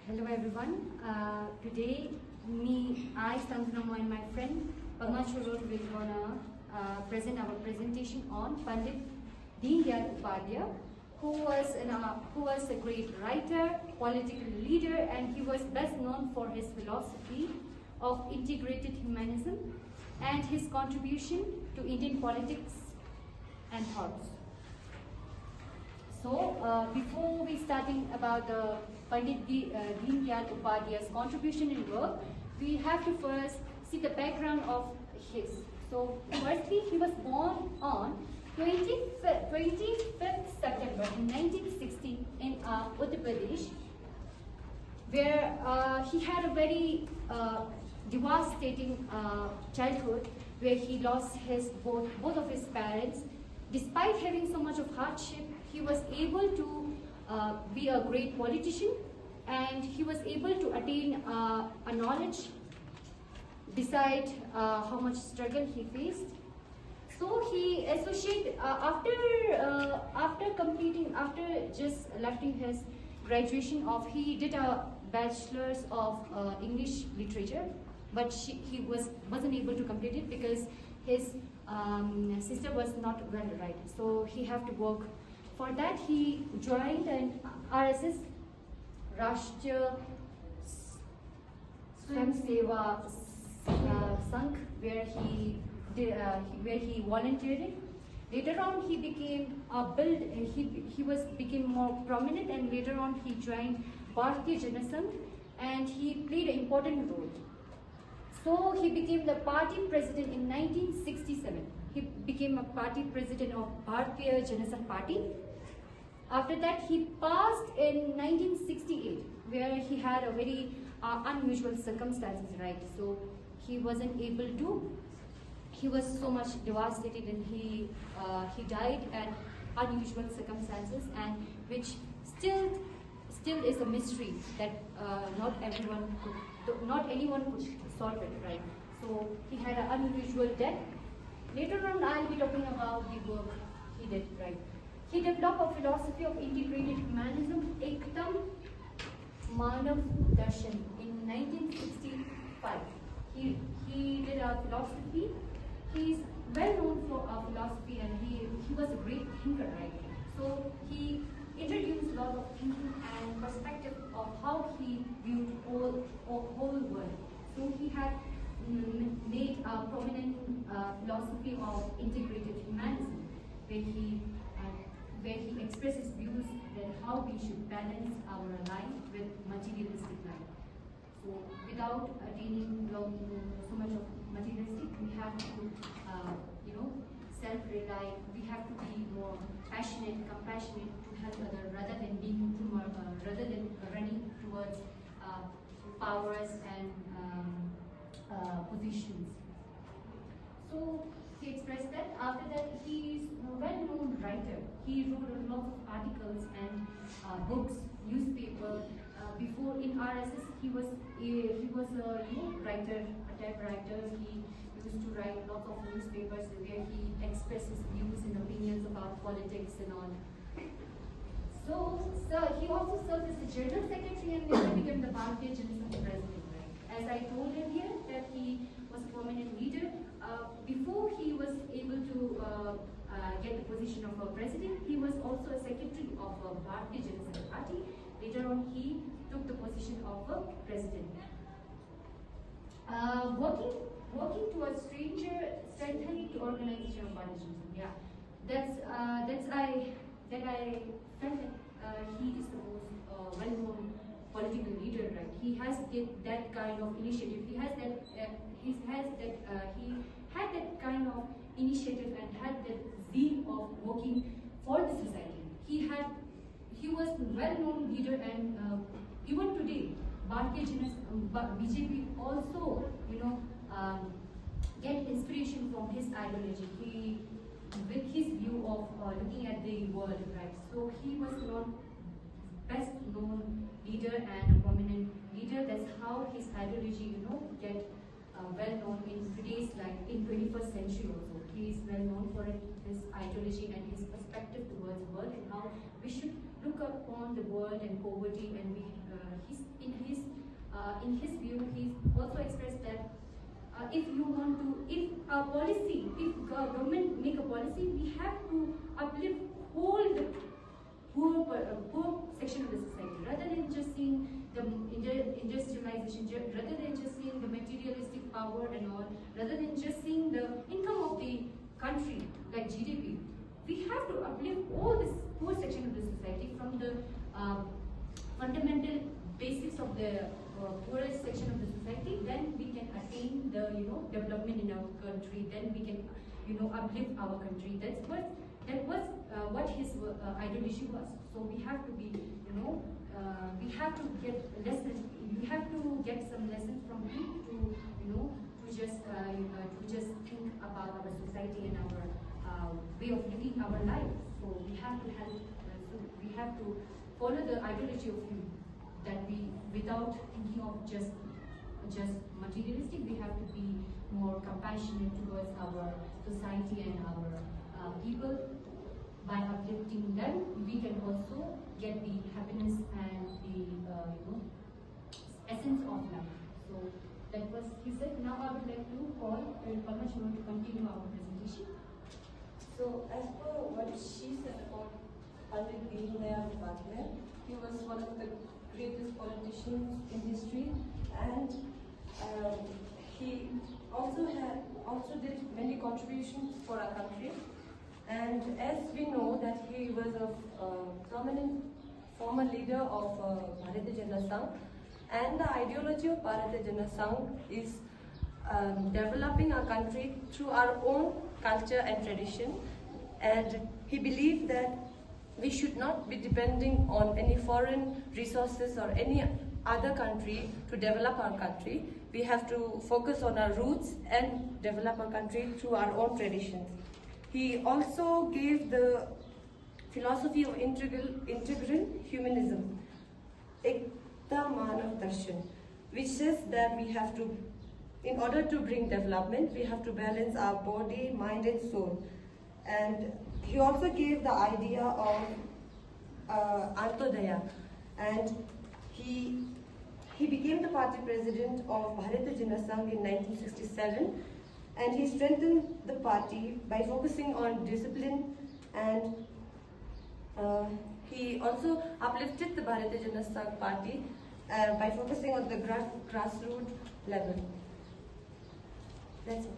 Hello everyone. Today, I, Santhanamo, and my friend Padmachurot will gonna present our presentation on Pandit Deendayal Upadhyay, who was a great writer, political leader, and he was best known for his philosophy of integrated humanism and his contribution to Indian politics and thoughts. So, before we starting about the Pandit Deendayal Upadhyay's contribution in work, we have to first see the background of his. So, firstly, he was born on 25th September in 1960 in Uttar Pradesh, where he had a very devastating childhood, where he lost both of his parents. Despite having so much of hardship, he was able to be a great politician, and he was able to attain a knowledge beside how much struggle he faced. So he associated after just lifting his graduation of, he did a bachelor's of English literature, but he wasn't able to complete it because his sister was not well read. So he have to work. For that, he joined an RSS, Rashtriya Swayamseva Sangh, where he volunteered. Later on, he became became more prominent, and later on he joined Bharatiya Jana Sangh, and he played an important role. So he became the party president in 1967. He became a party president of Bharatiya Jana Sangh Party. After that, he passed in 1968, where he had a very unusual circumstances, right? So he wasn't able to. He was so much devastated, and he died at unusual circumstances, and which still is a mystery that not anyone could solve it, right? So he had an unusual death. Later on, I'll be talking about the work he did, right? He developed a philosophy of integrated humanism, Ekdam Manav Darshan, in 1965. He did a philosophy. He's well known for philosophy, and he was a great thinker, right? So he introduced a lot of thinking and perspective of how he viewed whole world. So he had made a prominent philosophy of integrated humanism, where he expresses views that how we should balance our life with materialistic life. So without attaining so much of materialistic, we have to self-rely. We have to be more passionate, compassionate to help others, rather than running towards powers and positions. So he expressed that. After that, he is a well-known writer. He wrote a lot of articles and books, newspaper. Before in RSS, he was a writer, a typewriter. He used to write lots of newspapers where he expresses views and opinions about politics and all. So he also served as the general secretary, and then became the Bharatiya Jana Sangh president. Right? As I told earlier, that he was a prominent leader. Before he was able to get the position of a president, he was also a secretary of a Bharatiya Jana Sangh Party. Later on, he took the position of a president. Working towards strengthening the organization of Bharatiya Jana Sangh. Yeah, I felt that he is the most well-known political leader, right? He has that kind of initiative. He had that kind of initiative and had that zeal of working for the society. He was a well-known leader, and even today, BJP also, get inspiration from his ideology. With his view of looking at the world, right? So he was not best known leader and a prominent leader. That's how his ideology, get well known in today's life, in 21st century also. He is well known for his ideology and his perspective towards the world, and how we should look upon the world and poverty, and in his view, he's also expressed that if government make a policy, we have to uplift whole the poor section of the society, rather than just seeing the industrialization, rather than just seeing the materialistic power and all, rather than just seeing the income of the country like GDP. We have to uplift all this poor section of the society from the fundamental basics of the poorest section of the society. Then we can attain the development in our country. Then we can uplift our country. That was what his ideology was. So we have to be we have to get lessons. We have to get some lessons from him to just think about our society and our way of living our life. So we have to help. So we have to follow the ideology of him. That we, without thinking of just materialistic, we have to be more compassionate towards our society and our people. By uplifting them, we can also get the happiness and the essence of life. So that was he said. Now I would like to call Palma to continue our presentation. So as per what she said about Pandit Dindayal Upadhyay, he was one of the greatest politicians in history, and he also did many contributions for our country. And as we know that he was a prominent former leader of Bharatiya Janata Sangh, and the ideology of Bharatiya Janata Sangh is developing our country through our own culture and tradition. And he believed that we should not be depending on any foreign resources or any other country to develop our country. We have to focus on our roots and develop our country through our own traditions. He also gave the philosophy of integral humanism, Ekta Manav Darshan, which says that we have to, in order to bring development, we have to balance our body, mind and soul. And he also gave the idea of Antodaya, and he became the party president of Bharatiya Janata Sangh in 1967, and he strengthened the party by focusing on discipline, and he also uplifted the Bharatiya Janata Sangh party by focusing on the grassroots level. That's all.